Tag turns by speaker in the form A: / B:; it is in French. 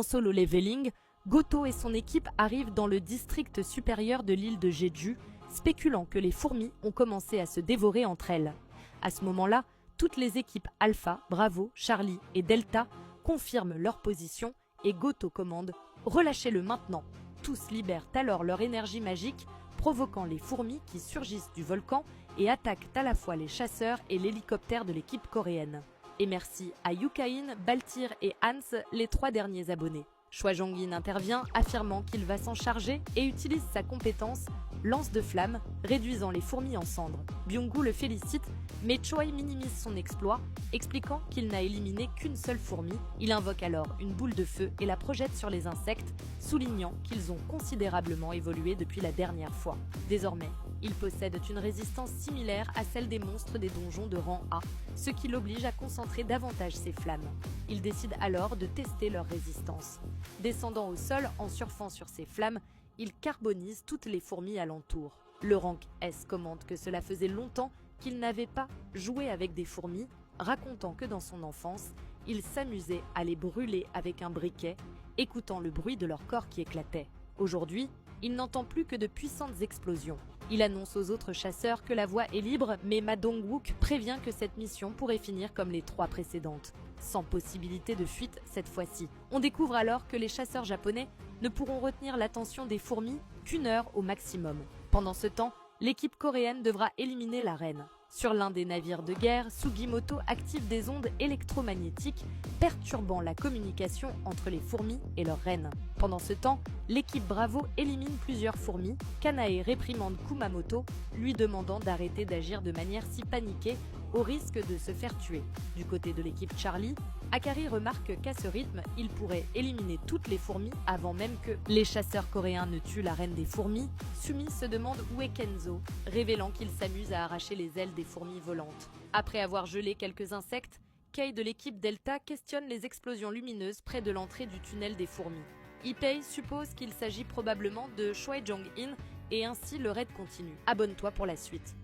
A: En solo leveling, Goto et son équipe arrivent dans le district supérieur de l'île de Jeju, spéculant que les fourmis ont commencé à se dévorer entre elles. À ce moment-là, toutes les équipes Alpha, Bravo, Charlie et Delta confirment leur position et Goto commande « Relâchez-le maintenant ». Tous libèrent alors leur énergie magique, provoquant les fourmis qui surgissent du volcan et attaquent à la fois les chasseurs et l'hélicoptère de l'équipe coréenne. Et merci à Yukain, Baltir et Hans, les 3 derniers abonnés. Choi Jong-in intervient, affirmant qu'il va s'en charger et utilise sa compétence lance de flammes, réduisant les fourmis en cendres. Byung-gu le félicite, mais Choi minimise son exploit, expliquant qu'il n'a éliminé qu'une seule fourmi. Il invoque alors une boule de feu et la projette sur les insectes, soulignant qu'ils ont considérablement évolué depuis la dernière fois. Désormais, ils possèdent une résistance similaire à celle des monstres des donjons de rang A, ce qui l'oblige à concentrer davantage ses flammes. Il décide alors de tester leur résistance. Descendant au sol en surfant sur ses flammes, il carbonise toutes les fourmis alentour. Le rank S commente que cela faisait longtemps qu'il n'avait pas joué avec des fourmis, racontant que dans son enfance, il s'amusait à les brûler avec un briquet, écoutant le bruit de leur corps qui éclatait. Aujourd'hui, il n'entend plus que de puissantes explosions. Il annonce aux autres chasseurs que la voie est libre, mais Ma Dong-wook prévient que cette mission pourrait finir comme les 3 précédentes, sans possibilité de fuite cette fois-ci. On découvre alors que les chasseurs japonais ne pourront retenir l'attention des fourmis qu'1 heure au maximum. Pendant ce temps, l'équipe coréenne devra éliminer la reine. Sur l'un des navires de guerre, Sugimoto active des ondes électromagnétiques perturbant la communication entre les fourmis et leur reine. Pendant ce temps, l'équipe Bravo élimine plusieurs fourmis. Kanae réprimande Kumamoto, lui demandant d'arrêter d'agir de manière si paniquée au risque de se faire tuer. Du côté de l'équipe Charlie, Akari remarque qu'à ce rythme, il pourrait éliminer toutes les fourmis avant même que les chasseurs coréens ne tuent la reine des fourmis. Sumi se demande où est Kenzo, révélant qu'il s'amuse à arracher les ailes des fourmis volantes. Après avoir gelé quelques insectes, Kei de l'équipe Delta questionne les explosions lumineuses près de l'entrée du tunnel des fourmis. Ipei suppose qu'il s'agit probablement de Choi Jong-in et ainsi le raid continue. Abonne-toi pour la suite.